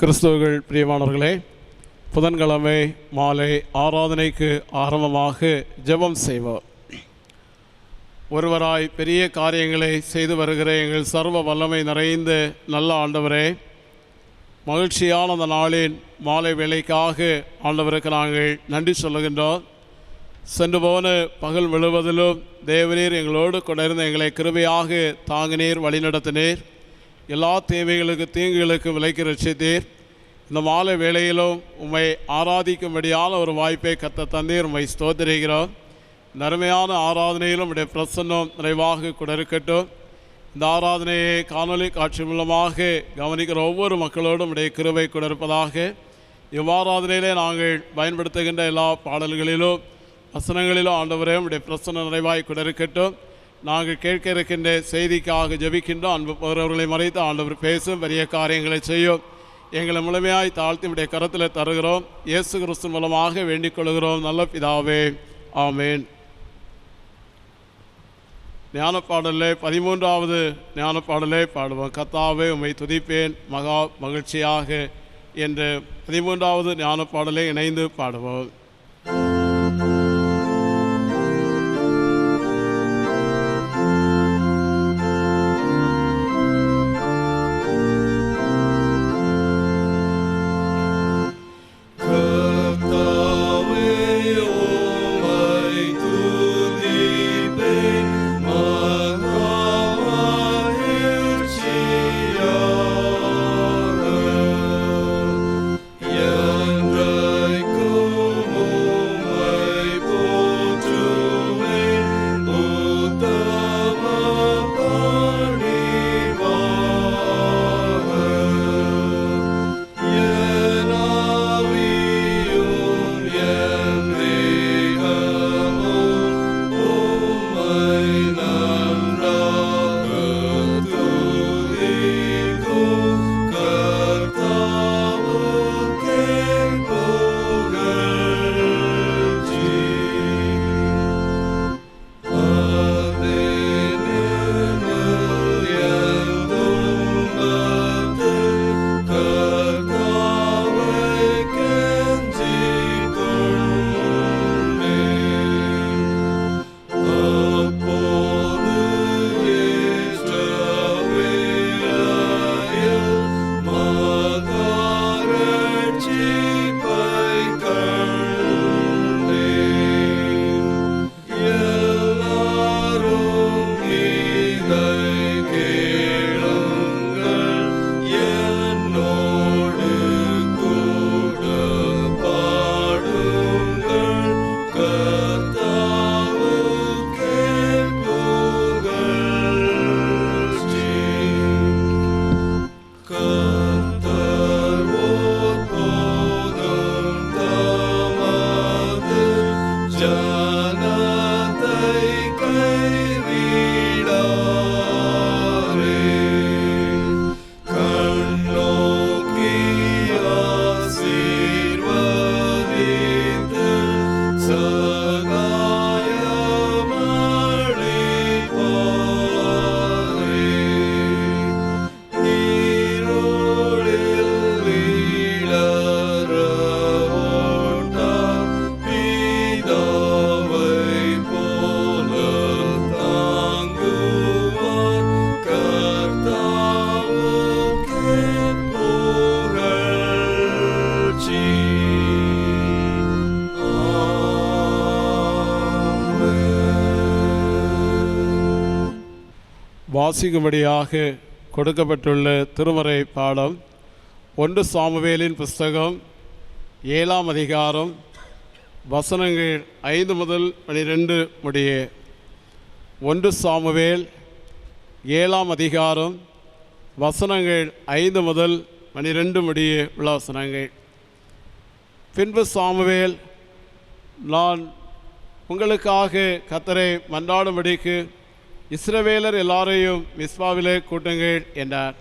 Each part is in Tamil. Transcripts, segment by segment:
கிறிஸ்துவுகள் பிரியமானவர்களே, புதன்கிழமை மாலை ஆராதனைக்கு ஆரம்பமாக ஜெபம் செய்வோம். ஒருவராய் பெரிய காரியங்களை செய்து வருகிற எங்கள் சர்வ வல்லமை நிறைந்த நல்ல ஆண்டவரே, மகிழ்ச்சியான அந்த நாளின் மாலை வேளைக்காக ஆண்டவருக்கு நாங்கள் நன்றி சொல்லுகின்றோம். சென்று போன பகல் முழுவதிலும் தேவநீர் எங்களோடு கொண்டிருந்த எங்களை கிருபையாக தாங்கினீர், வழிநடத்தினீர். எல்லா தேவைகளுக்கு தீங்குகளுக்கு விலைக்கு ரட்சித்தீர். இந்த மாலை வேளையிலும் உம்மை ஆராதிக்கும்படியான ஒரு வாய்ப்பை கர்த்தர் தந்தீர். உம்மை ஸ்தோத்திரிக்கிறோம். இந்த அருமையான ஆராதனையிலும் உடைய பிரசன்னம் நிறைவாக கூட இருக்கட்டும். இந்த ஆராதனையை காணொலி காட்சி மூலமாக கவனிக்கிற ஒவ்வொரு மக்களோடும் உடைய கிருபை கூட இருப்பதாக. இவ்வாராதனையிலே நாங்கள் பயன்படுத்துகின்ற எல்லா பாடல்களிலும் வசனங்களிலும் ஆண்டவரே உடைய பிரசன்னம் நிறைவாய் கூட இருக்கட்டும். நாங்கள் கேட்க இருக்கின்ற செய்திக்காக ஜெபிக்கின்றோம். அன்பு போகிறவர்களை மறைத்து ஆண்டவர் பேசும், பெரிய காரியங்களை செய்யும். எங்களை முழுமையாய் தாழ்த்தி உடைய கரத்தில் தருகிறோம். இயேசு கிறிஸ்து மூலமாக வேண்டிக் கொள்கிறோம் நல்ல பிதாவே, ஆமேன். ஞானப்பாடலே 13வது ஞானப்பாடலே பாடுவோம். கர்த்தாவே உம்மை துதிப்பேன் மகா மகிழ்ச்சியாக என்று 13வது ஞானப்பாடலை இணைந்து பாடுவோம். வாசிக்கும்படியாக கொடுக்கப்பட்டுள்ள திருமறை பாடம் 1 சாமுவேலின் புஸ்தகம் 7ஆம் அதிகாரம் வசனங்கள் 5 முதல் 12 முடிய. 1 சாமுவேல் 7ஆம் அதிகாரம் வசனங்கள் 5 முதல் 12 முடிய உள்ள வசனங்கள். பின்பு சாமுவேல், நான் உங்களுக்காக கர்த்தரை மன்றாடும்படிக்கு இஸ்ரவேலர் எல்லாரையும் மிஸ்பாவிலே கூட்டுங்கள் என்றார்.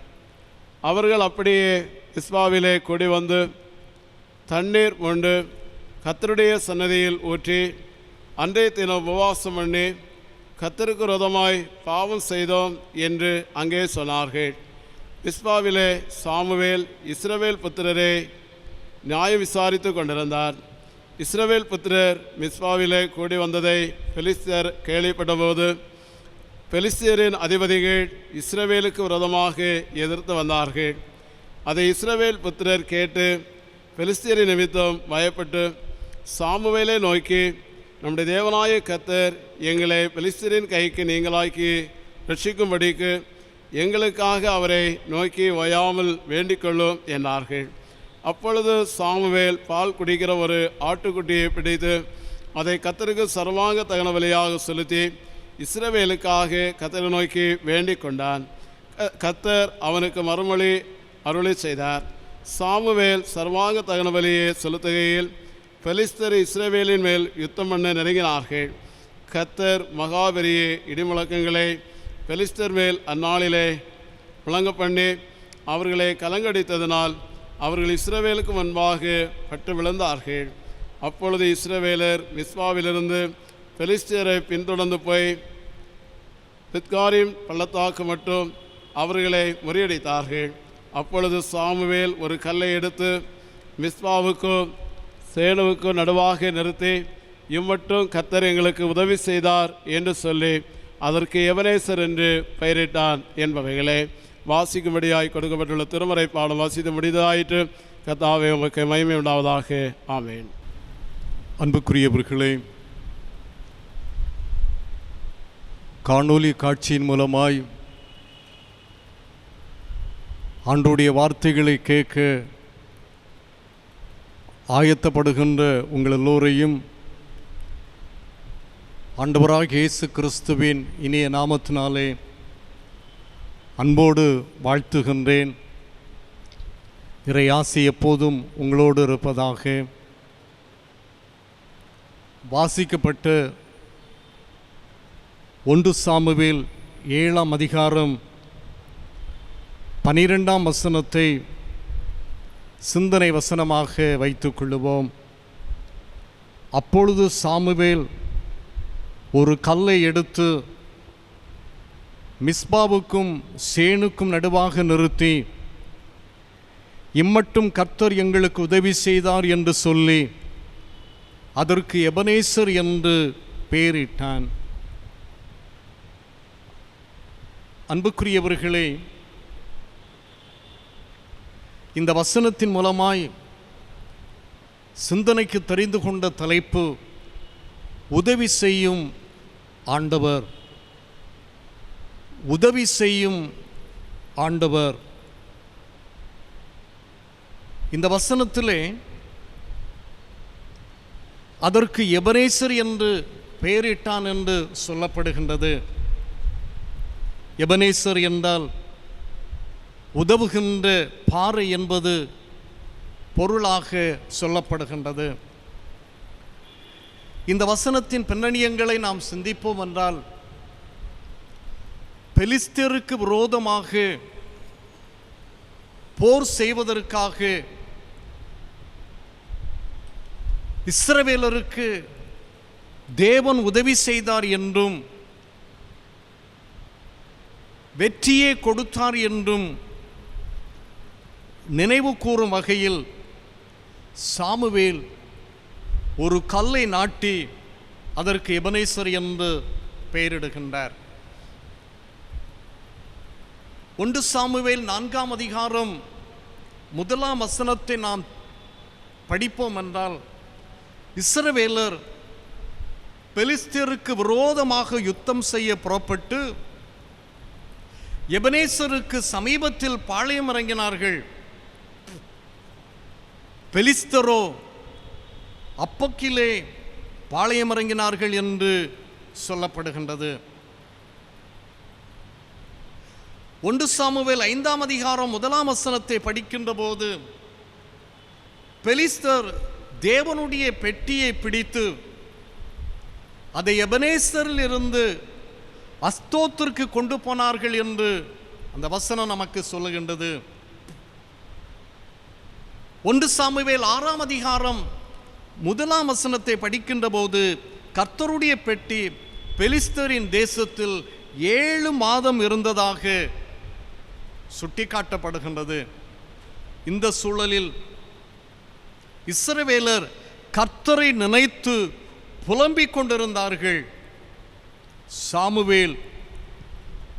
அவர்கள் அப்படியே மிஸ்பாவிலே கூடி வந்து தண்ணீர் மொண்டு கர்த்தருடைய சன்னதியில் ஊற்றி அன்றைய தினம் உபவாசம் பண்ணி கர்த்தருக்கு விரோதமாய் பாவம் செய்தோம் என்று அங்கே சொன்னார்கள். மிஸ்பாவிலே சாமுவேல் இஸ்ரவேல் புத்திரரை நியாயம் விசாரித்து கொண்டிருந்தார். இஸ்ரவேல் புத்திரர் மிஸ்பாவிலே கூடி வந்ததை பெலிஸ்தியர் கேள்விப்பட்டபோது பெலிஸ்தியரின் அதிபதிகள் இஸ்ரவேலுக்கு விரோதமாக எதிர்த்து வந்தார்கள். அதை இஸ்ரவேல் புத்திரர் கேட்டு பெலிஸ்தியரின் நிமித்தம் பயப்பட்டு சாமுவேலை நோக்கி, நம்முடைய தேவனாய கர்த்தர் எங்களை பெலிஸ்தியரின் கைக்கு நீங்களாக்கி ரட்சிக்கும்படிக்கு எங்களுக்காக அவரை நோக்கி ஓயாமல் வேண்டிக்கொள்ளும் என்றார்கள். அப்பொழுது சாமுவேல் பால் குடிக்கிற ஒரு ஆட்டுக்குட்டியை பிடித்து அதை கர்த்தருக்கு சர்வாங்க தகன பலியாக செலுத்தி இஸ்ரவேலுக்காக கர்த்தரை நோக்கி வேண்டிக் கொண்டான். கர்த்தர் அவனுக்கு மறுமொழி அருளி செய்தார். சாமுவேல் சர்வாங்க தகன பலியை செலுத்துகையில் பெலிஸ்தர் இஸ்ரவேலின் மேல் யுத்தம் பண்ண நெருங்கினார்கள். கர்த்தர் மகாபெரிய இடிமுழக்கங்களை பெலிஸ்தர் மேல் அந்நாளிலே முழங்க பண்ணி அவர்களை கலங்கடித்ததினால் அவர்கள் இஸ்ரவேலுக்கு முன்பாக பட்டு விழுந்தார்கள். அப்பொழுது இஸ்ரவேலர் மிஸ்பாவிலிருந்து பெலிஸ்தியரை பின்தொடர்ந்து போய் பித்காரிம் பள்ளத்தாக்கு மட்டும் அவர்களை முறியடித்தார்கள். அப்பொழுது சாமுவேல் ஒரு கல்லை எடுத்து மிஸ்பாவுக்கும் சேனுவுக்கும் நடுவாக நிறுத்தி, இம்மட்டும் கர்த்தர் எங்களுக்கு உதவி செய்தார் என்று சொல்லி அதற்கு எபனேசர் என்று பெயரிட்டான் என்பவைகளே. வாசிக்கும்படியாய் கொடுக்கப்பட்டுள்ள திருமறை பாடம் வாசித்து முடிந்ததாயிற்று. கர்த்தாவே உமக்கு மகிமை உண்டாவதாக. ஆமேன். அன்புக்குரியவர்களே, காணொலி காட்சியின் மூலமாய் ஆண்டவருடைய வார்த்தைகளை கேட்க ஆயத்தப்படுகின்ற உங்கள் எல்லோரையும் ஆண்டவராகிய இயேசு கிறிஸ்துவின் இனிய நாமத்தினாலே அன்போடு வாழ்த்துகின்றேன். இறை ஆசி எப்போதும் உங்களோடு இருப்பதாக. வாசிக்கப்பட்ட 1 சாமுவேல் 7ஆம் அதிகாரம் 12ஆம் வசனத்தை சிந்தனை வசனமாக வைத்துக் கொள்ளுவோம். அப்பொழுது சாமுவேல் ஒரு கல்லை எடுத்து மிஸ்பாவுக்கும் சேனுக்கும் நடுவாக நிறுத்தி, இம்மட்டும் கர்த்தர் எங்களுக்கு உதவி செய்தார் என்று சொல்லி அதற்கு எபனேசர் என்று பெயரிட்டான். அன்புக்குரியவர்களே, இந்த வசனத்தின் மூலமாய் சிந்தனைக்கு தெரிந்து கொண்ட தலைப்பு உதவி செய்யும் ஆண்டவர். உதவி செய்யும் ஆண்டவர். இந்த வசனத்திலே அதற்கு எபனேசர் என்று பெயரிட்டான் என்று சொல்லப்படுகின்றது. எபனேசர் என்றால் உதவுகின்ற பாறை என்பது பொருளாக சொல்லப்படுகின்றது. இந்த வசனத்தின் பின்னணியங்களை நாம் சிந்திப்போம் என்றால், பெலிஸ்தருக்கு விரோதமாக போர் செய்வதற்காக இஸ்ரவேலருக்கு தேவன் உதவி செய்தார் என்றும் வெற்றியே கொடுத்தார் என்றும் நினைவு கூறும் வகையில் சாமுவேல் ஒரு கல்லை நாட்டி அதற்கு எபனேசர் என்று பெயரிடுகின்றார். 1 சாமுவேல் 4ஆம் அதிகாரம் 1ஆம் வசனத்தை நாம் படிப்போம் என்றால், இஸ்ரவேலர் பெலிஸ்தியருக்கு விரோதமாக யுத்தம் செய்ய புறப்பட்டு எபனேசருக்கு சமீபத்தில் பாளையம் இறங்கினார்கள். பெலிஸ்தரோ அப்பக்கிலே பாளையம் இறங்கினார்கள் என்று சொல்லப்படுகின்றது. 1 சாமுவேல் 5ஆம் அதிகாரம் 1ஆம் வசனத்தை படிக்கின்ற போது, பெலிஸ்தர் தேவனுடைய பெட்டியை பிடித்து அதை எபனேசரில் இருந்து அஸ்தோத்திற்கு கொண்டு போனார்கள் என்று அந்த வசனம் நமக்கு சொல்லுகின்றது. 1 சாமுவேல் 6ஆம் அதிகாரம் 1ஆம் வசனத்தை படிக்கின்ற போது, கர்த்தருடைய பெட்டி பெலிஸ்தரின் தேசத்தில் 7 மாதம் இருந்ததாக சுட்டிக்காட்டப்படுகின்றது. இந்த சூழலில் இஸ்ரவேலர் கர்த்தரை நினைத்து புலம்பிக் கொண்டிருந்தார்கள். சாமுவேல்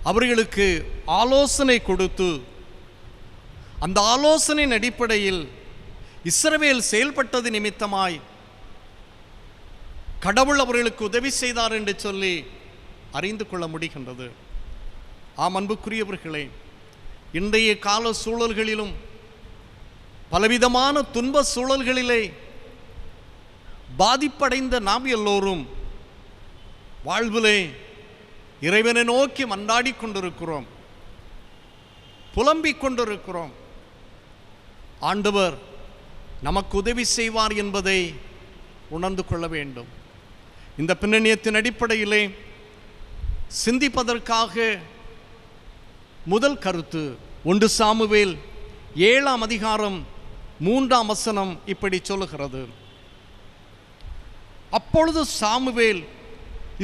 அவர்களுக்கு ஆலோசனை கொடுத்து அந்த ஆலோசனையின் அடிப்படையில் இஸ்ரவேல் செயல்பட்டது நிமித்தமாய் கடவுள் அவர்களுக்கு உதவி செய்தார் என்று சொல்லி அறிந்து கொள்ள முடிகின்றது. ஆம் அன்புக்குரியவர்களே, இன்றைய கால சூழல்களிலும் பலவிதமான துன்ப சூழல்களிலே பாதிப்படைந்த நாம் எல்லோரும் வாழ்விலே இறைவனை நோக்கி மன்றாடி கொண்டிருக்கிறோம், புலம்பிக் கொண்டிருக்கிறோம். ஆண்டவர் நமக்கு உதவி செய்வார் என்பதை உணர்ந்து கொள்ள வேண்டும். இந்த பின்னணியத்தின் அடிப்படையிலே சிந்திப்பதற்காக முதல் கருத்து 1 சாமுவேல் 7ஆம் அதிகாரம் 3ஆம் வசனம் இப்படி சொல்லுகிறது. அப்பொழுது சாமுவேல்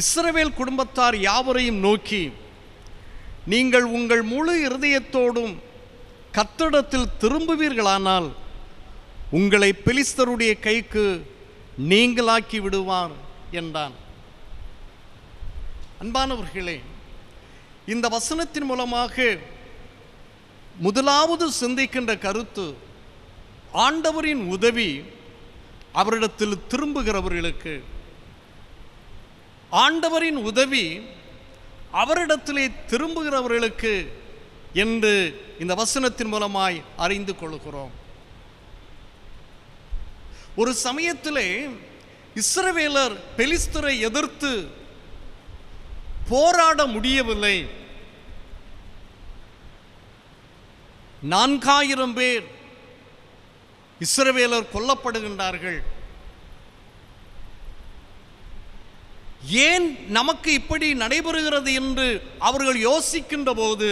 இஸ்ரவேல் குடும்பத்தார் யாவரையும் நோக்கி, நீங்கள் உங்கள் முழு இருதயத்தோடும் கர்த்தரிடத்தில் திரும்புவீர்களானால் உங்களை பெலிஸ்தருடைய கைக்கு நீங்களாக்கி விடுவார் என்றான். அன்பானவர்களே, இந்த வசனத்தின் மூலமாக முதலாவது சிந்திக்கின்ற கருத்து, ஆண்டவரின் உதவி அவரிடத்தில் திரும்புகிறவர்களுக்கு, ஆண்டவரின் உதவி அவரிடத்திலே திரும்புகிறவர்களுக்கு என்று இந்த வசனத்தின் மூலமாய் அறிந்து கொள்கிறோம். ஒரு சமயத்திலே இஸ்ரவேலர் பெலிஸ்தரை எதிர்த்து போராட முடியவில்லை. 4000 பேர் இஸ்ரவேலர் கொல்லப்படுகின்றார்கள். ஏன் நமக்கு இப்படி நடைபெறுகிறது என்று அவர்கள் யோசிக்கின்ற போது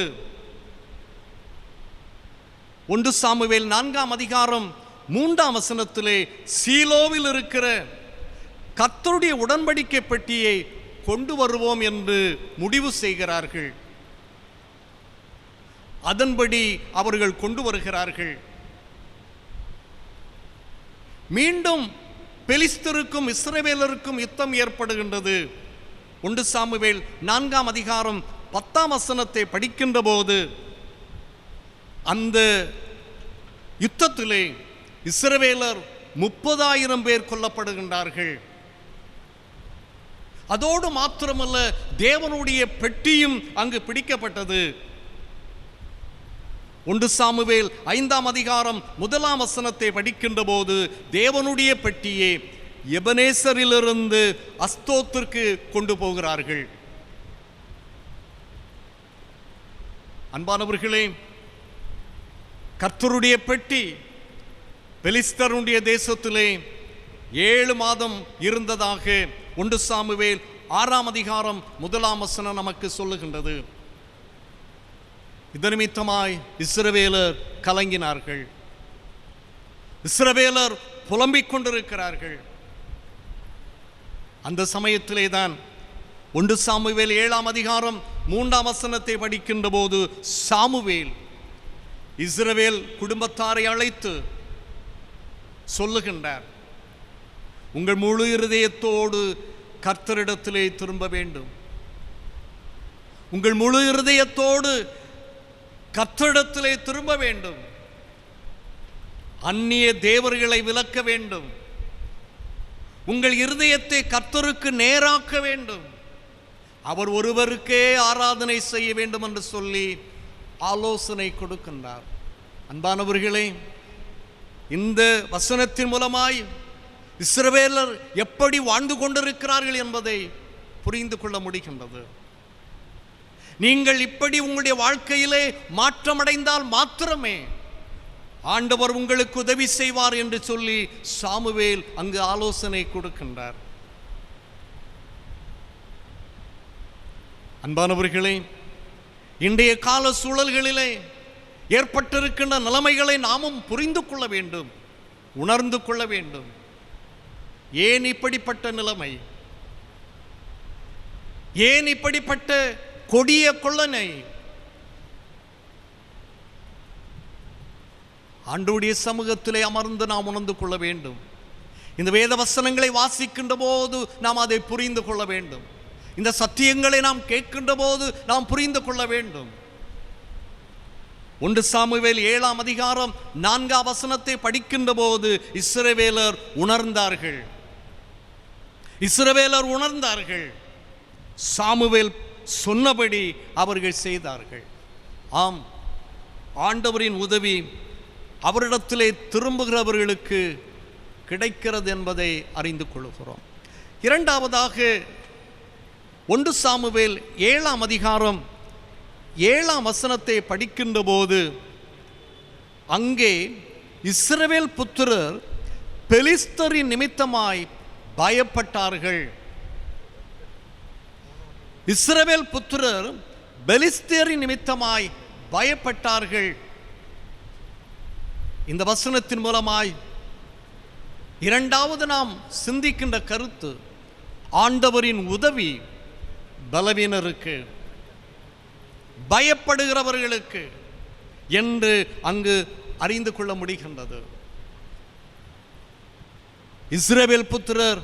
1 சாமுவேல் 4ஆம் அதிகாரம் 3ஆம் வசனத்திலே சீலோவில் இருக்கிற கர்த்தருடைய உடன்படிக்கை பெட்டியை கொண்டு வருவோம் என்று முடிவு செய்கிறார்கள். அதன்படி அவர்கள் கொண்டு வருகிறார்கள். மீண்டும் பெலிஸ்தருக்கும் இஸ்ரவேலருக்கும் யுத்தம் ஏற்படுகின்றது. 1 சாமுவேல் 4ஆம் அதிகாரம் 10ஆம் வசனத்தை படிக்கின்ற போது அந்த யுத்தத்திலே இஸ்ரவேலர் 30,000 பேர் கொல்லப்படுகின்றார்கள். அதோடு மாத்திரமல்ல, தேவனுடைய பெட்டியும் அங்கு பிடிக்கப்பட்டது. 1 சாமுவேல் 5ஆம் அதிகாரம் 1ஆம் வசனத்தை படிக்கின்ற போது தேவனுடைய பெட்டியை எபனேசரிலிருந்து அஸ்தோத்திற்கு கொண்டு போகிறார்கள். அன்பானவர்களே, கர்த்தருடைய பெட்டி பெலிஸ்தருடைய தேசத்திலே 7 மாதம் இருந்ததாக 1 சாமுவேல் 6ஆம் அதிகாரம் 1ஆம் வசனம் நமக்கு சொல்லுகின்றது. இதன் நிமித்தமாய் இஸ்ரவேலர் கலங்கினார்கள். இஸ்ரவேலர் புலம்பிக் கொண்டிருக்கிறார்கள். அந்த சமயத்திலே தான் 1 சாமுவேல் 7ஆம் அதிகாரம் 3ஆம் வசனத்தை படிக்கின்ற போது சாமுவேல் இஸ்ரவேல் குடும்பத்தாரை அழைத்து சொல்லுகின்றார், உங்கள் முழு இருதயத்தோடு கர்த்தரிடத்திலே திரும்ப வேண்டும். உங்கள் முழு இருதயத்தோடு கர்த்தரிடத்திலே திரும்ப வேண்டும். அந்நிய தேவர்களை விலக்க வேண்டும். உங்கள் இருதயத்தை கர்த்தருக்கு நேராக்க வேண்டும். அவர் ஒருவருக்கே ஆராதனை செய்ய வேண்டும் என்று சொல்லி ஆலோசனை கொடுக்கின்றார். அன்பானவர்களே, இந்த வசனத்தின் மூலமாய் இஸ்ரவேலர் எப்படி வாழ்ந்து கொண்டிருக்கிறார்கள் என்பதை புரிந்து கொள்ள முடிகின்றது. நீங்கள் இப்படி உங்களுடைய வாழ்க்கையிலே மாற்றமடைந்தால் மாத்திரமே ஆண்டவர் உங்களுக்கு உதவி செய்வார் என்று சொல்லி சாமுவேல் அங்கு ஆலோசனை கொடுக்கின்றார். அன்பானவர்களே, இன்றைய கால சூழல்களிலே ஏற்பட்டிருக்கின்ற நிலைமைகளை நாமும் புரிந்து கொள்ள வேண்டும், உணர்ந்து கொள்ள வேண்டும். ஏன் இப்படிப்பட்ட நிலைமை? ஏன் இப்படிப்பட்ட கொடிய கொள்ளனை? ஆண்டவருடைய சமூகத்திலே அமர்ந்து நாம் உணர்ந்து கொள்ள வேண்டும். இந்த வேத வசனங்களை வாசிக்கின்ற போது நாம் அதை புரிந்து கொள்ள வேண்டும். இந்த சத்தியங்களை நாம் கேட்கின்ற போது நாம் புரிந்து கொள்ள வேண்டும். 1 சாமுவேல் 7ஆம் அதிகாரம் 4ஆம் வசனத்தை படிக்கின்ற போது இஸ்ரவேலர் உணர்ந்தார்கள். சாமுவேல் சொன்னபடி அவர்கள் செய்தார்கள். ஆம், ஆண்டவரின் உதவி அவரிடத்திலே திரும்புகிறவர்களுக்கு கிடைக்கிறது என்பதை அறிந்து கொள்கிறோம். இரண்டாவதாக 1 சாமுவேல் 7ஆம் அதிகாரம் 7ஆம் வசனத்தை படிக்கின்ற போது அங்கே இஸ்ரவேல் புத்திரர் பெலிஸ்தரின் நிமித்தமாய் பயப்பட்டார்கள். இஸ்ரவேல் புத்திரர் பெலிஸ்தரின் நிமித்தமாய் பயப்பட்டார்கள். இந்த வசனத்தின் மூலமாய் இரண்டாவது நாம் சிந்திக்கின்ற கருத்து, ஆண்டவரின் உதவி பலவீனருக்கு, பயப்படுகிறவர்களுக்கு என்று அங்கு அறிந்து கொள்ள முடிகின்றது. இஸ்ரவேல் புத்திரர்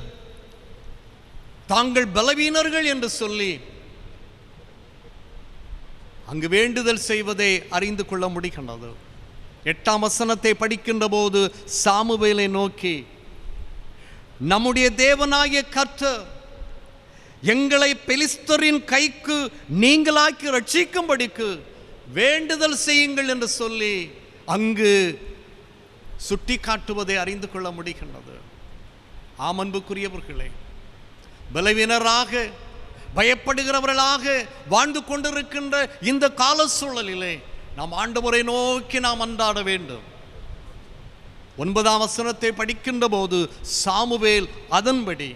தாங்கள் பலவீனர்கள் என்று சொல்லி அங்கு வேண்டுதல் செய்வதை அறிந்து கொள்ள முடிகின்றது. 8ஆம் வசனத்தை படிக்கின்ற போது சாமுவேலை நோக்கி, நம்முடைய தேவனாகிய கர்த்தர் எங்களை பெலிஸ்தரின் கைக்கு நீங்களாக்கி ரட்சிக்கும்படிக்கு வேண்டுதல் செய்யுங்கள் என்று சொல்லி அங்கு சுட்டி காட்டுவதை அறிந்து கொள்ள முடிகின்றது. ஆமன்புக்குரியவர்களே, பலவீனராக பயப்படுகிறவர்களாக வாழ்ந்து கொண்டிருக்கின்ற இந்த கால சூழலிலே நாம் ஆண்டவரை நோக்கி நாம் அன்றாட வேண்டும். 9ஆம் வசனத்தை படிக்கின்ற போது சாமுவேல் அதன்படி,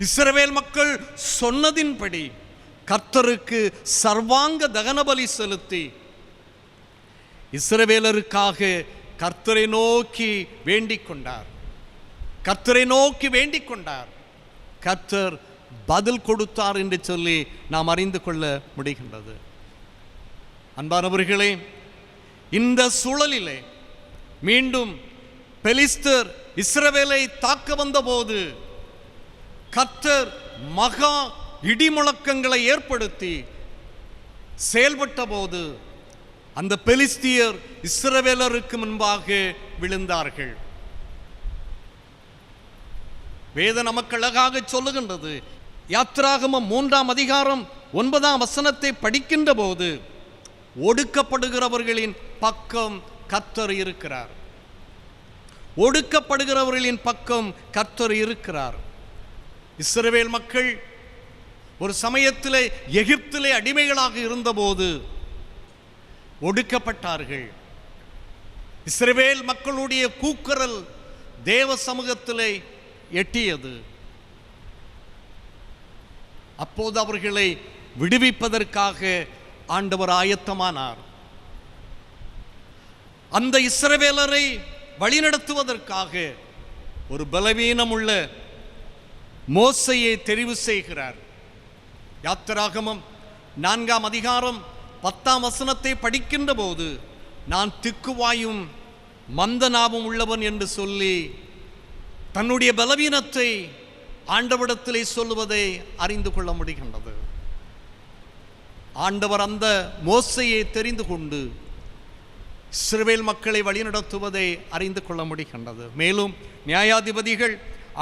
இஸ்ரவேல் மக்கள் சொன்னதின்படி கர்த்தருக்கு சர்வாங்க தகனபலி செலுத்தி இஸ்ரவேலருக்காக கர்த்தரை நோக்கி வேண்டிக் கொண்டார். கர்த்தர் பதில் கொடுத்தார் என்று சொல்லி நாம் அறிந்து கொள்ள முடிகின்றது. அன்பானவர்களே, இந்த சூழலிலே மீண்டும் பெலிஸ்தர் இஸ்ரவேலை தாக்க வந்தபோது கர்த்தர் மகா இடிமுழக்கங்களை ஏற்படுத்தி செயல்பட்ட போது அந்த பெலிஸ்தியர் இஸ்ரவேலருக்கு முன்பாக விழுந்தார்கள். வேத நமக்கு அழகாக சொல்லுகின்றது. யாத்திராகமம் 3ஆம் அதிகாரம் 9ஆம் வசனத்தை படிக்கின்ற போது ஒடுக்கப்படுகிறவர்களின் பக்கம் கர்த்தர் இருக்கிறார். இஸ்ரவேல் மக்கள் ஒரு சமயத்திலே எகிப்திலே அடிமைகளாக இருந்தபோது ஒடுக்கப்பட்டார்கள். இஸ்ரவேல் மக்களுடைய கூக்குரல் தேவ சமூகத்திலே எட்டியது. அப்போது அவர்களை விடுவிப்பதற்காக ஆண்டவர் ஆயத்தமானார். அந்த இஸ்ரவேலரை வழிநடத்துவதற்காக ஒரு பலவீனமுள்ள மோசையை தெரிவு செய்கிறார். யாத்திராகமம் 4ஆம் அதிகாரம் 10ஆம் வசனத்தை படிக்கின்ற போது, நான் திக்குவாயும் மந்தநாவும் உள்ளவன் என்று சொல்லி தன்னுடைய பலவீனத்தை ஆண்டவரிடத்திலே சொல்லுவதை அறிந்து கொள்ள முடிகின்றது. ஆண்டவர் அந்த மோசையை தெரிந்து கொண்டு இஸ்ரவேல் மக்களை வழிநடத்துவதை அறிந்து கொள்ள முடிகின்றது. மேலும் நியாயாதிபதிகள்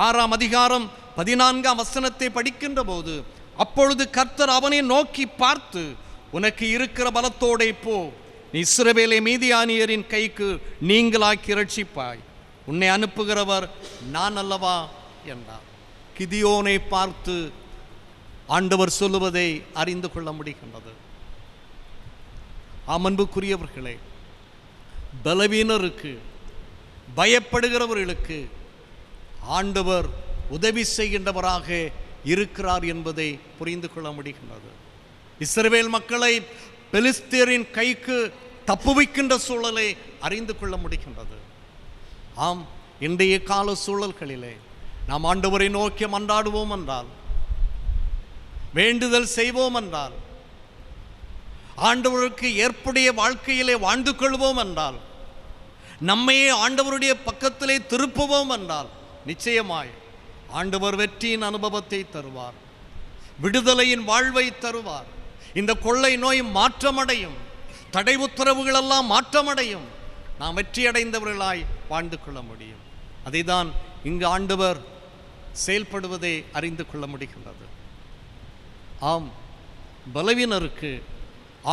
6ஆம் அதிகாரம் 14ஆம் வசனத்தை படிக்கின்ற போது, அப்பொழுது கர்த்தர் அவனை நோக்கி பார்த்து, உனக்கு இருக்கிற பலத்தோடே போ, நீ இஸ்ரவேலை மீதியானியரின் கைக்கு நீங்களாக்கி ரட்சிப்பாய், உன்னை அனுப்புகிறவர் நான் அல்லவா என்றார். கிதியோனை பார்த்து ஆண்டவர் சொல்லுவதை அறிந்து கொள்ள முடிகின்றது. அன்புக்குரியவர்களே, பலவீனருக்கு பயப்படுகிறவர்களுக்கு ஆண்டவர் உதவி செய்கின்றவராக இருக்கிறார் என்பதை புரிந்து கொள்ள முடிகின்றது. இஸ்ரவேல் மக்களை பெலிஸ்தியரின் கைக்கு தப்புவிக்கின்ற சூழலை அறிந்து கொள்ள முடிகின்றது. ஆம், இன்றைய கால சூழல்களிலே நாம் ஆண்டவரை நோக்கி மன்றாடுவோம் என்றால், வேண்டுதல் செய்வோம் என்றால், ஆண்டவருக்கு ஏற்புடைய வாழ்க்கையிலே வாழ்ந்து கொள்வோம் என்றால், நம்மையே ஆண்டவருடைய பக்கத்திலே திருப்புவோம் என்றால் நிச்சயமாய் ஆண்டவர் வெற்றியின் அனுபவத்தை தருவார், விடுதலையின் வாழ்வை தருவார். இந்த கொள்ளை நோய் மாற்றமடையும், தடை உத்தரவுகளெல்லாம் மாற்றமடையும், நாம் வெற்றியடைந்தவர்களாய் வாழ்ந்து கொள்ள முடியும். அதைதான் இங்கு ஆண்டவர் செயல்படுவதை அறிந்து கொள்ள முடிகின்றது. ஆம், பலவீனருக்கு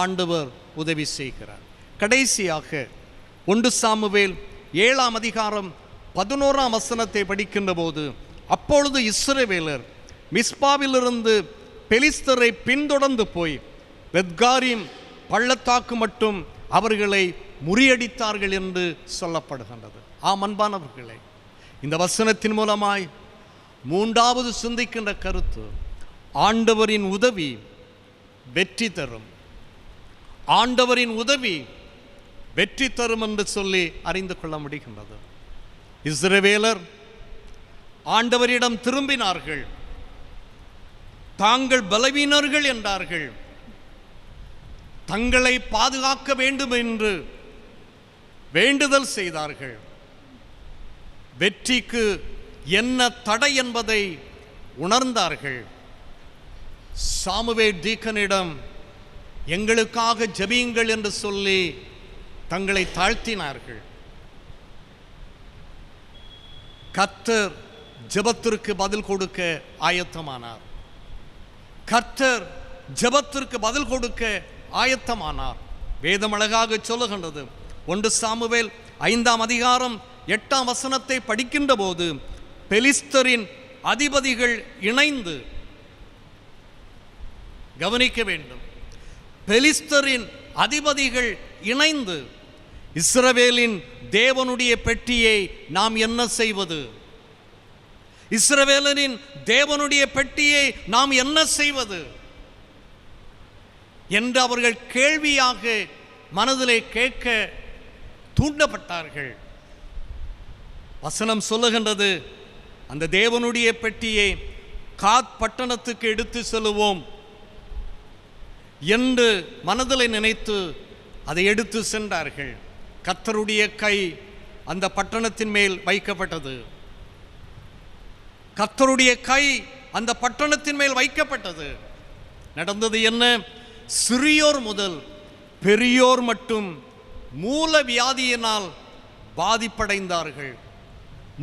ஆண்டவர் உதவி செய்கிறார். கடைசியாக 1 சாமுவேல் 7ஆம் அதிகாரம் 11ஆம் வசனத்தை படிக்கின்ற போது, அப்பொழுது இஸ்ரவேலர் மிஸ்பாவிலிருந்து பெலிஸ்தரை பின்தொடர்ந்து போய் பெத்காரிம் பள்ளத்தாக்கு மட்டும் அவர்களை முறியடித்தார்கள் என்று சொல்லப்படுகின்றது. ஆம் அன்பானவர்களே, இந்த வசனத்தின் மூலமாய் 3வது சிந்திக்கின்ற கருத்து, ஆண்டவரின் உதவி வெற்றி தரும். ஆண்டவரின் உதவி வெற்றி தரும் என்று சொல்லி அறிந்து கொள்ள முடிகின்றது. இஸ்ரவேலர் ஆண்டவரிடம் திரும்பினார்கள், தாங்கள் பலவீனர்கள் என்றார்கள், தங்களை பாதுகாக்க வேண்டும் என்று வேண்டுதல் செய்தார்கள். வெற்றிக்கு என்ன தடை என்பதை உணர்ந்தார்கள். சாமுவேல் தீக்கனிடம் எங்களுக்காக ஜெபியுங்கள் என்று சொல்லி தங்களை தாழ்த்தினார்கள். கர்த்தர் ஜெபத்திற்கு பதில் கொடுக்க ஆயத்தமானார். கர்த்தர் ஜெபத்திற்கு பதில் கொடுக்க ஆயத்தமானார். வேதம் அழகாக சொல்லுகின்றது. 1 சாமுவேல் 5ஆம் அதிகாரம் 8ஆம் வசனத்தை படிக்கின்ற போது, பெலிஸ்தரின் அதிபதிகள் இணைந்து, கவனிக்க வேண்டும், பெலிஸ்தரின் அதிபதிகள் இணைந்து இஸ்ரவேலின் தேவனுடைய பெட்டியை நாம் என்ன செய்வது, இஸ்ரவேலரின் தேவனுடைய பெட்டியை நாம் என்ன செய்வது என்று அவர்கள் கேள்வியாக மனதிலே கேட்க தூண்டப்பட்டார்கள். வசனம் சொல்லுகின்றது, அந்த தேவனுடைய பெட்டியை காத் பட்டணத்துக்கு எடுத்து செல்லுவோம் என்று மனதிலே நினைத்து அதை எடுத்து சென்றார்கள். கர்த்தருடைய கை அந்த பட்டணத்தின் மேல் வைக்கப்பட்டது. கர்த்தருடைய கை அந்த பட்டணத்தின் மேல் வைக்கப்பட்டது. நடந்தது என்ன? சிறியோர் முதல் பெரியோர் மட்டும் மூல வியாதியினால் பாதிப்படைந்தார்கள்.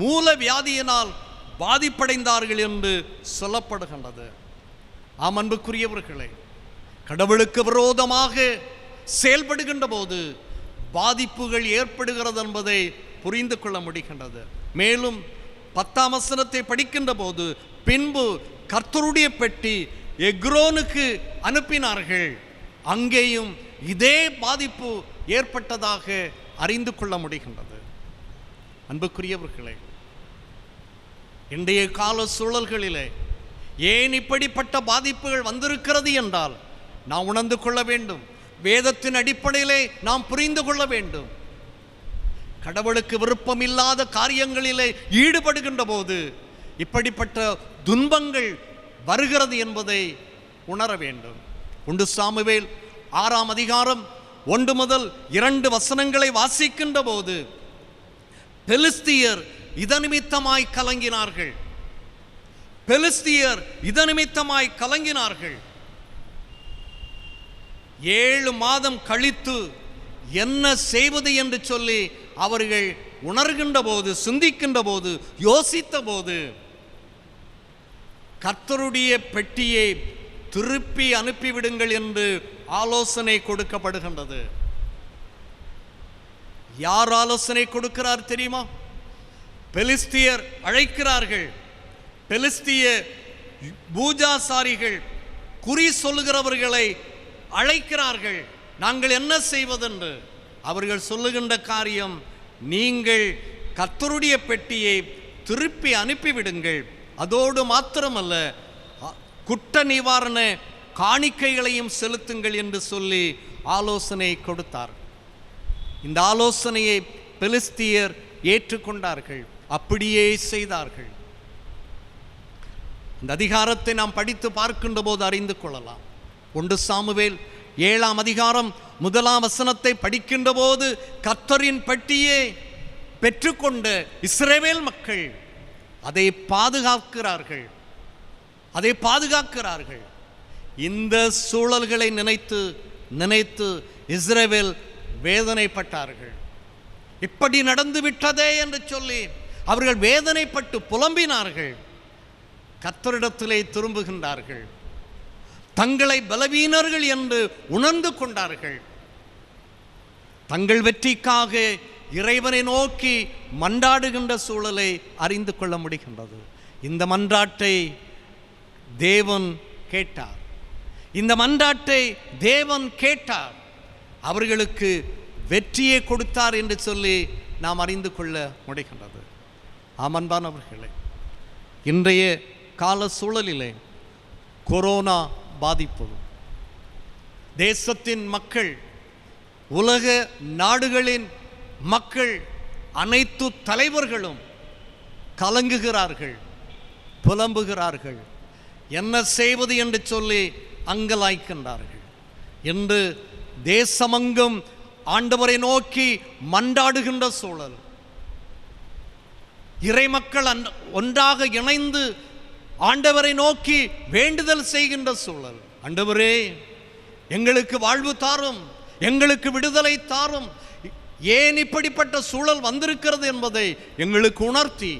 மூல வியாதியினால் பாதிப்படைந்தார்கள் என்று சொல்லப்படுகின்றது. ஆம் அன்புக்குரியவர்களே, கடவுளுக்கு விரோதமாக செயல்படுகின்ற போது பாதிப்புகள் ஏற்படுகிறது என்பதை புரிந்து கொள்ள முடிகின்றது. மேலும் 10ஆம் வசனத்தை படிக்கின்ற போது, பின்பு கர்த்தருடைய பெட்டி எக்ரோனுக்கு அனுப்பினார்கள். அங்கேயும் இதே பாதிப்பு ஏற்பட்டதாக அறிந்து கொள்ள முடிகின்றது. அன்புக்குரியவர்களே, இன்றைய கால சூழல்களிலே ஏன் இப்படிப்பட்ட பாதிப்புகள் வந்திருக்கிறது என்றால் நாம் உணர்ந்து கொள்ள வேண்டும். வேதத்தின் அடிப்படையிலே நாம் புரிந்து கொள்ள வேண்டும். கடவுளுக்கு விருப்பமில்லாத காரியங்களிலே ஈடுபடுகின்ற போது இப்படிப்பட்ட துன்பங்கள் வருகிறது என்பதை உணர வேண்டும். 1 சாமுவேல் 6ஆம் அதிகாரம் 1 முதல் 2 வசனங்களை வாசிக்கின்ற போது, பெலிஸ்தியர் இதனிமித்தமாய் கலங்கினார்கள். பெலிஸ்தியர் இதனிமித்தமாய் கலங்கினார்கள். 7 மாதம் கழித்து என்ன செய்வது என்று சொல்லி அவர்கள் உணர்கின்ற போது, சிந்திக்கின்ற போது, யோசித்த போது, கர்த்தருடைய பெட்டியை திருப்பி அனுப்பிவிடுங்கள் என்று ஆலோசனை கொடுக்கப்படுகின்றது. யார் ஆலோசனை கொடுக்கிறார் தெரியுமா? பெலிஸ்தியர் அழைக்கிறார்கள். பெலிஸ்திய பூஜாசாரிகள், குறி சொல்லுகிறவர்களை அழைக்கிறார்கள். நாங்கள் என்ன செய்வதென்று அவர்கள் சொல்லுகின்ற காரியம், நீங்கள் கர்த்தருடைய பெட்டியை திருப்பி அனுப்பிவிடுங்கள், அதோடு மாத்திரமல்ல குற்ற நிவாரண காணிக்கைகளையும் செலுத்துங்கள் என்று சொல்லி ஆலோசனை கொடுத்தார். இந்த ஆலோசனையை பெலிஸ்தியர் ஏற்றுக்கொண்டார்கள். அப்படியே செய்தார்கள். இந்த அதிகாரத்தை நாம் படித்து பார்க்கின்ற போது அறிந்து கொள்ளலாம். 1 சாமுவேல் 7ஆம் அதிகாரம் 1ஆம் வசனத்தை படிக்கின்ற போது, கர்த்தரின் பெட்டியே பெற்றுக்கொண்ட இஸ்ரவேல் மக்கள் அதை பாதுகாக்கிறார்கள். இந்த சூழல்களை நினைத்து நினைத்து இஸ்ரவேல் வேதனைப்பட்டார்கள். இப்படி நடந்து விட்டதே என்று சொல்லி அவர்கள் வேதனைப்பட்டு புலம்பினார்கள். கர்த்தரிடத்திலே திரும்புகின்றார்கள். தங்களை பலவீனர்கள் என்று உணர்ந்து கொண்டார்கள். தங்கள் வெற்றிக்காக இறைவனை நோக்கி மன்றாடுகின்ற சூழலை அறிந்து கொள்ள முடிகின்றது. இந்த மன்றாட்டை தேவன் கேட்டார். அவர்களுக்கு வெற்றியை கொடுத்தார் என்று சொல்லி நாம் அறிந்து கொள்ள முடிகின்றது. அன்பானவர்களே, இன்றைய கால சூழலிலே கொரோனா பாதிப்பு, தேசத்தின் மக்கள், உலக நாடுகளின் மக்கள், அனைத்து தலைவர்களும் கலங்குகிறார்கள், புலம்புகிறார்கள். என்ன செய்வது என்று சொல்லி அங்கலாய்க்கின்றார்கள். என்று தேசமங்கும் ஆண்டவரை நோக்கி மன்றாடுகின்ற சூழல், இறைமக்கள் ஒன்றாக இணைந்து ஆண்டவரை நோக்கி வேண்டுதல் செய்கின்ற சூழல். ஆண்டவரே, எங்களுக்கு வாழ்வு தாரும், எங்களுக்கு விடுதலை தாரும், ஏன் இப்படிப்பட்ட சூழல் வந்திருக்கிறது என்பதை எங்களுக்கு உணர்த்தி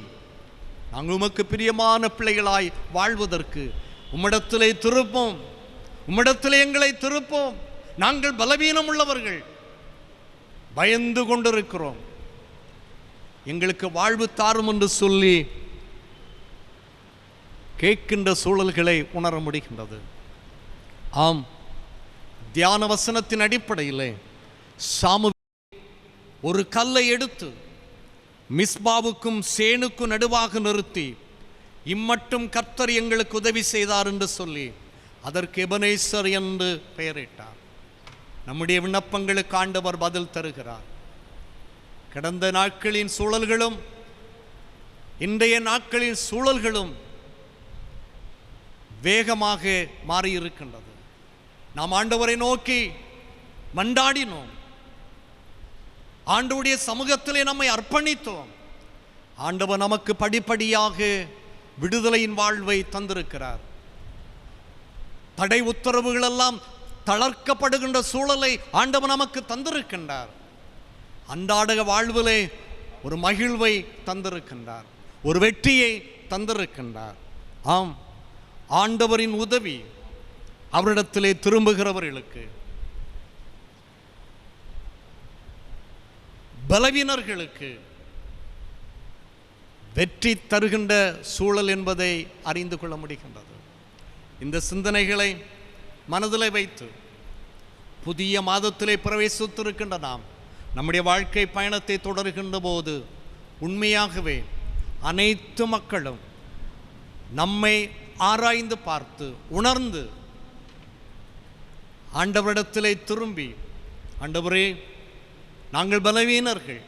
நாங்கள் உமக்கு பிரியமான பிள்ளைகளாய் வாழ்வதற்கு உம்மிடத்திலே திருப்போம், உம்மிடத்திலே எங்களை திருப்போம். நாங்கள் பலவீனம் உள்ளவர்கள், பயந்து கொண்டிருக்கிறோம், எங்களுக்கு வாழ்வு தாரும் என்று சொல்லி கேட்கின்ற சூழல்களை உணர முடிகின்றது. ஆம், தியான வசனத்தின் அடிப்படையிலே சாமுவேல் ஒரு கல்லை எடுத்து மிஸ்பாவுக்கும் சேனுக்கும் நடுவாக நிறுத்தி, இம்மட்டும் கர்த்தர் எங்களுக்கு உதவி செய்தார் என்று சொல்லி அதற்கு எபனேசர் என்று பெயரிட்டார். நம்முடைய விண்ணப்பங்களுக்கு ஆண்டவர் பதில் தருகிறார். கடந்த நாட்களின் சூழல்களும் இன்றைய நாட்களின் சூழல்களும் வேகமாக மாறியிருக்கின்றது. நாம் ஆண்டவரை நோக்கி மன்றாடினோம், ஆண்டவருடைய சமூகத்திலே நம்மை அர்ப்பணித்தோம். ஆண்டவர் நமக்கு படிப்படியாக விடுதலையின் வாழ்வை தந்திருக்கிறார். தடை உத்தரவுகள் எல்லாம் தளர்க்கப்படுகின்ற சூழலை ஆண்டவர் நமக்கு தந்திருக்கின்றார். அன்றாட வாழ்விலே ஒரு மகிழ்வை தந்திருக்கின்றார், ஒரு வெற்றியை தந்திருக்கின்றார். ஆம், ஆண்டவரின் உதவி அவரிடத்திலே திரும்புகிறவர்களுக்கு, பலவீனர்களுக்கு வெற்றி தருகின்ற சூழல் என்பதை அறிந்து கொள்ள முடிகின்றது. இந்த சிந்தனைகளை மனதில் வைத்து புதிய மாதத்திலே பிரவேசித்திருக்கின்ற நாம் நம்முடைய வாழ்க்கை பயணத்தை தொடர்கின்ற போது உண்மையாகவே அனைத்து மக்களும் நம்மை ஆராய்ந்து பார்த்து உணர்ந்து ஆண்டவரிடத்திலே திரும்பி, ஆண்டவரே, நாங்கள் பலவீனர்கள்,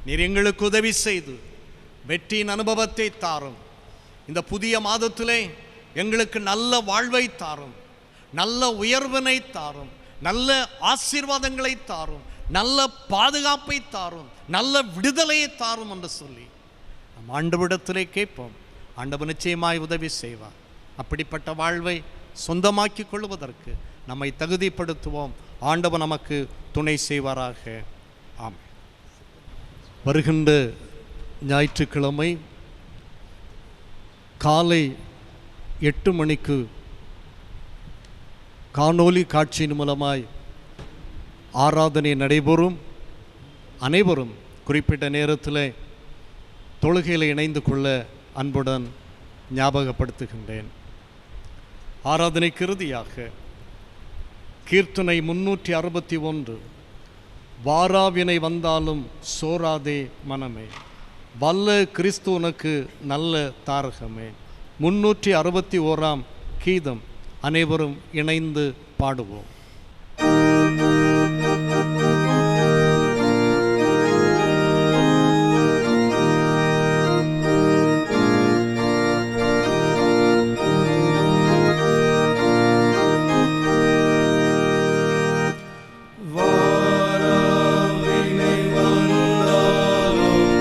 நீர் எங்களுக்கு உதவி செய்து வெற்றியின் அனுபவத்தை தாரும், இந்த புதிய மாதத்திலே எங்களுக்கு நல்ல வாழ்வை தாரும், நல்ல உயர்வினை தாரும், நல்ல ஆசீர்வாதங்களை தாரும், நல்ல பாதுகாப்பை தாரும், நல்ல விடுதலையை தாரும் என்று சொல்லி நம் ஆண்டவரிடத்திலே கேட்போம். ஆண்டவர் நிச்சயமாய் உதவி செய்வார். அப்படிப்பட்ட வாழ்வை சொந்தமாக்கி கொள்வதற்கு நம்மை தகுதிப்படுத்துவோம். ஆண்டவர் நமக்கு துணை செய்வாராக. ஆம். வருகின்ற ஞாயிற்றுக்கிழமை காலை 8 மணிக்கு காணொளி காட்சியின் மூலமாய் ஆராதனை நடைபெறும். அனைவரும் குறிப்பிட்ட நேரத்தில் தொழுகையில் இணைந்து கொள்ள அன்புடன் ஞாபகப்படுத்துகின்றேன். ஆராதனைக்கு இறுதியாக கீர்த்தனை 361, வாராவினை வந்தாலும் சோராதே மனமே, வல்ல கிறிஸ்து உனக்கு நல்ல தாரகமே, 361ஆம் கீதம் அனைவரும் இணைந்து பாடுவோம். வாராவினை வந்தாலும்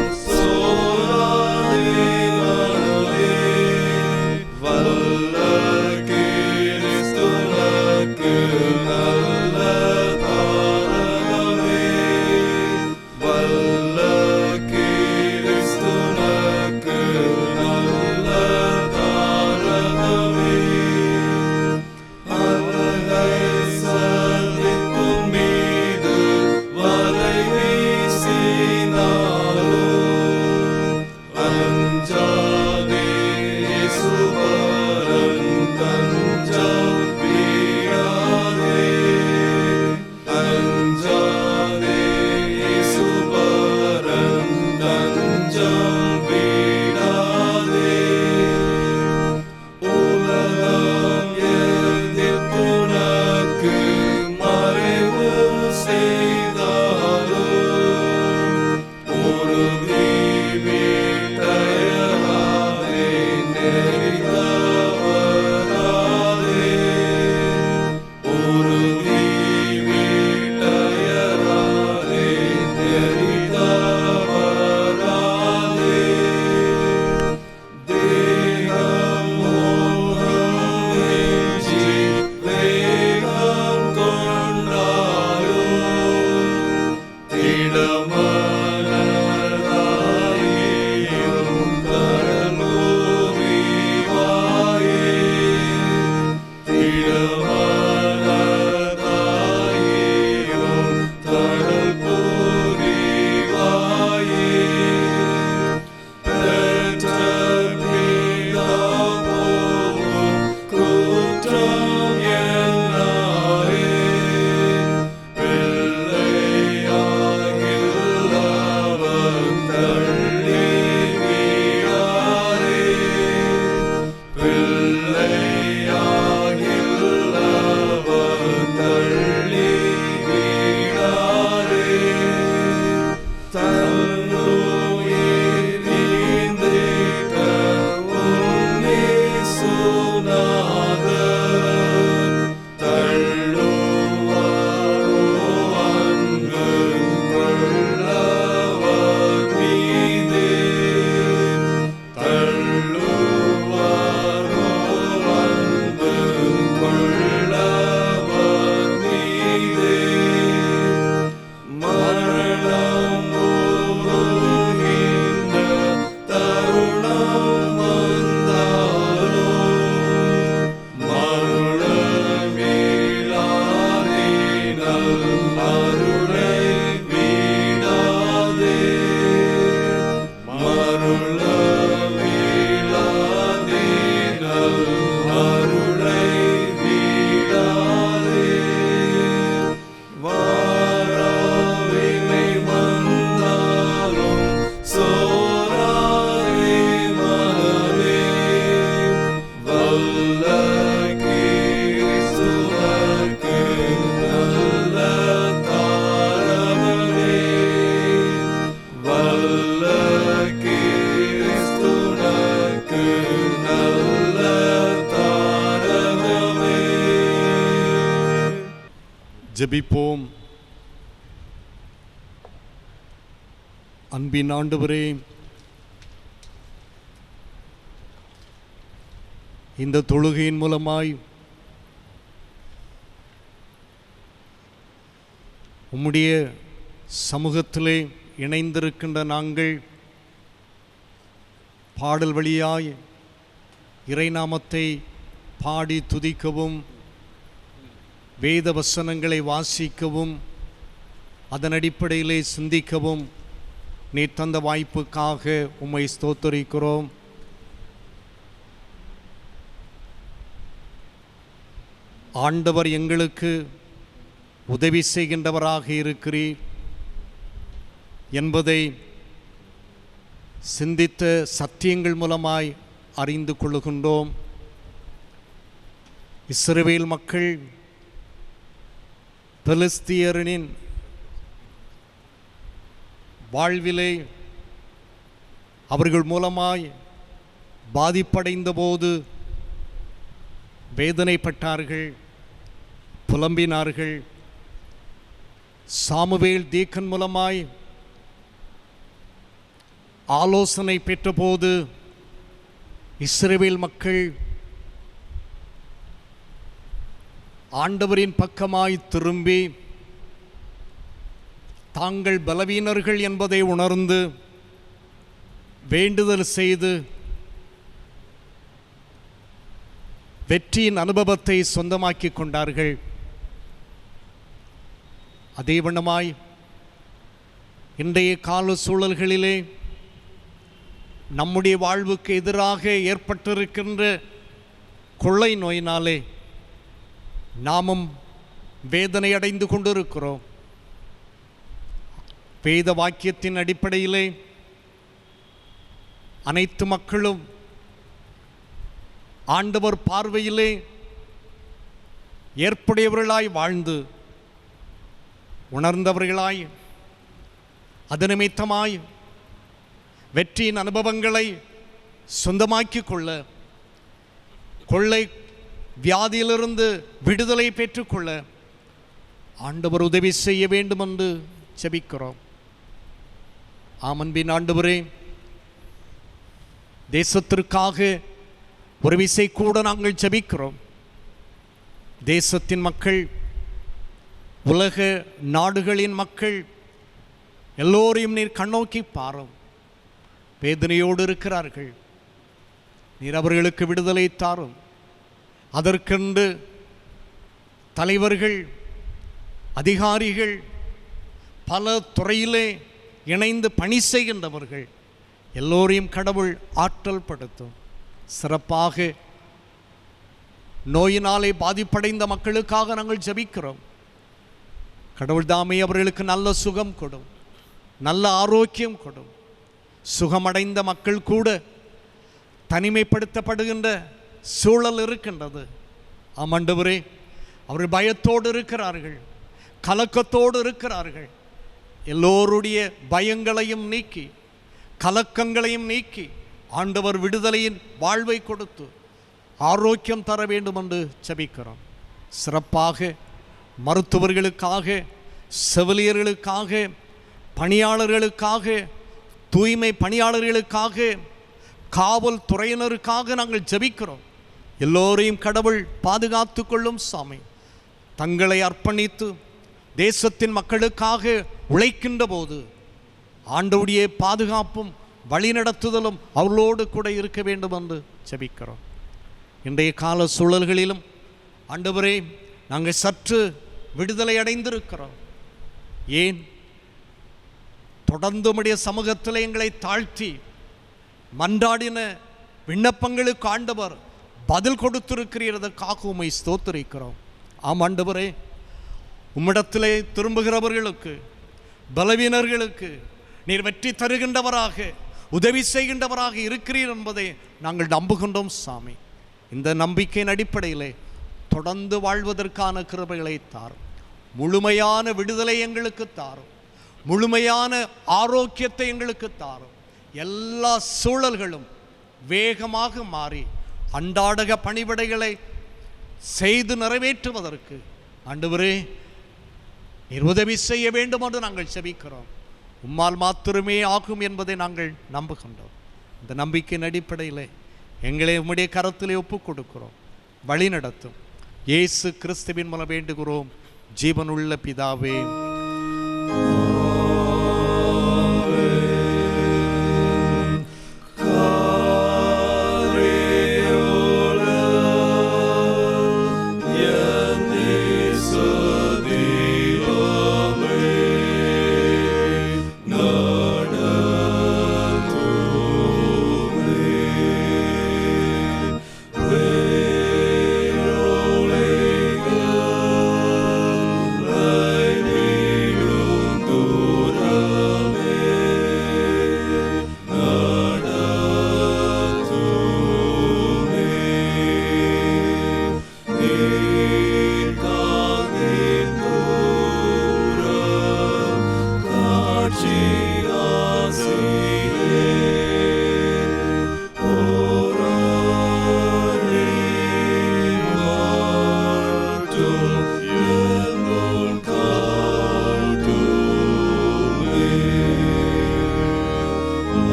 ஜெபிப்போம். அன்பின் ஆண்டவரே, இந்த தொழுகையின் மூலமாய் உம்முடைய சமூகத்திலே இணைந்திருக்கின்ற நாங்கள் பாடல் வழியாய் இறைநாமத்தை பாடி துதிக்கவும், வேத வசனங்களை வாசிக்கவும், அதன் அடிப்படையிலே சிந்திக்கவும் நீ தந்த வாய்ப்புக்காக உம்மை ஸ்தோத்தரிக்கிறோம். ஆண்டவர் எங்களுக்கு உதவி செய்கின்றவராக இருக்கிறீர் என்பதை சிந்தித்த சத்தியங்கள் மூலமாய் அறிந்து கொள்ளுகின்றோம். இஸ்ரவேல் மக்கள் பெலிஸ்தியரின் வாழ்விலே அவர்கள் மூலமாய் பாதிப்படைந்த போது வேதனைப்பட்டார்கள், புலம்பினார்கள். சாமுவேல் தீக்கன் மூலமாய் ஆலோசனை பெற்றபோது இஸ்ரவேல் மக்கள் ஆண்டவரின் பக்கமாய் திரும்பி தாங்கள் பலவீனர்கள் என்பதை உணர்ந்து வேண்டுதல் செய்து வெற்றியின் அனுபவத்தை சொந்தமாக்கி கொண்டார்கள். அதே வண்ணமாய் இன்றைய கால சூழல்களிலே நம்முடைய வாழ்வுக்கு எதிராக ஏற்பட்டிருக்கின்ற கொள்ளை நோயினாலே நாமும் வேதனை அடைந்து கொண்டிருக்கிறோம். வேத வாக்கியத்தின் அடிப்படையிலே அனைத்து மக்களும் ஆண்டவர் பார்வையிலே ஏற்புடையவர்களாய் வாழ்ந்து உணர்ந்தவர்களாய் அது நிமித்தமாய் வெற்றியின் அனுபவங்களை சொந்தமாக்கி கொள்ள, கொள்ளை வியாதியிலிருந்து விடுதலை பெற்றுக்கொள்ள ஆண்டவர் உதவி செய்ய வேண்டும் என்று ஜெபிக்கிறோம். ஆமன்பின் ஆண்டவரே, தேசத்திற்காக ஒரு விசை கூட நாங்கள் ஜெபிக்கிறோம். தேசத்தின் மக்கள், உலக நாடுகளின் மக்கள் எல்லோரையும் நீர் கண்ணோக்கி பாரும். வேதனையோடு இருக்கிறார்கள். நீர் அவர்களுக்கு விடுதலை தாரும். அதற்கென்று தலைவர்கள், அதிகாரிகள், பல துறையிலே இணைந்து பணி செய்கின்றவர்கள் எல்லோரையும் கடவுள் ஆற்றல் படுத்தும். சிறப்பாக நோயினாலே பாதிப்படைந்த மக்களுக்காக நாங்கள் ஜெபிக்கிறோம். கடவுள் தாமே அவர்களுக்கு நல்ல சுகம் கொடும், நல்ல ஆரோக்கியம் கொடும். சுகமடைந்த மக்கள் கூட தனிமைப்படுத்தப்படுகின்ற சூழல் இருக்கின்றது. ஆண்டவரே, அவர்கள் பயத்தோடு இருக்கிறார்கள், கலக்கத்தோடு இருக்கிறார்கள். எல்லோருடைய பயங்களையும் நீக்கி, கலக்கங்களையும் நீக்கி ஆண்டவர் விடுதலையின் வாழ்வை கொடுத்து ஆரோக்கியம் தர வேண்டும் என்று ஜெபிக்கிறோம். சிறப்பாக மருத்துவர்களுக்காக, செவிலியர்களுக்காக, பணியாளர்களுக்காக, தூய்மை பணியாளர்களுக்காக, காவல்துறையினருக்காக நாங்கள் ஜெபிக்கிறோம். எல்லோரையும் கடவுள் பாதுகாத்து கொள்ளும் சாமி. தங்களை அர்ப்பணித்து தேசத்தின் மக்களுக்காக உழைக்கின்ற போது ஆண்டவருடைய பாதுகாப்பும் வழிநடத்துதலும் அவர்களோடு கூட இருக்க வேண்டும் என்று ஜெபிக்கிறோம். இன்றைய கால சூழல்களிலும் ஆண்டவரே, நாங்கள் சற்று விடுதலை அடைந்திருக்கிறோம். ஏன்? தொடர்ந்து உம்முடைய சமூகத்தில் எங்களை தாழ்த்தி மன்றாடின விண்ணப்பங்களுக்கு ஆண்டவர் பதில் கொடுத்திருக்கிறதற்காக உம்மை ஸ்தோத்திரிக்கிறோம். ஆம் ஆண்டவரே, உம்மிடத்திலே திரும்புகிறவர்களுக்கு, பலவீனர்களுக்கு நீர் வெற்றி தருகின்றவராக, உதவி செய்கின்றவராக இருக்கிறீர் என்பதை நாங்கள் நம்புகின்றோம் சாமி. இந்த நம்பிக்கையின் அடிப்படையிலே தொடர்ந்து வாழ்வதற்கான கிருபைகளை தாரும். முழுமையான விடுதலை எங்களுக்கு தாரும். முழுமையான ஆரோக்கியத்தை எங்களுக்கு தாரும். எல்லா சூழல்களும் வேகமாக மாறி அன்றாட பணிவிடைகளை செய்து நிறைவேற்றுவதற்கு ஆண்டவரே நீர் உதவி செய்ய வேண்டும் என்று நாங்கள் செபிக்கிறோம். உம்மால் மாத்திரமே ஆகும் என்பதை நாங்கள் நம்புகின்றோம். இந்த நம்பிக்கையின் அடிப்படையில் எங்களை உம்முடைய கரத்திலே ஒப்புக் கொடுக்கிறோம். வழி நடத்தும். இயேசு கிறிஸ்துவின் மூலம் வேண்டுகிறோம் ஜீவனுள்ள பிதாவே.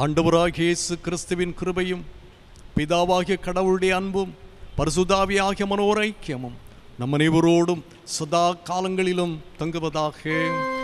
ஆண்டவராகிய இயேசு கிறிஸ்துவின் கிருபையும் பிதாவாகிய கடவுளுடைய அன்பும் பரிசுத்தாவியாகிய மனோரைக்கியமும் நம் அனைவரோடும் சதா காலங்களிலும் தங்குவதாக.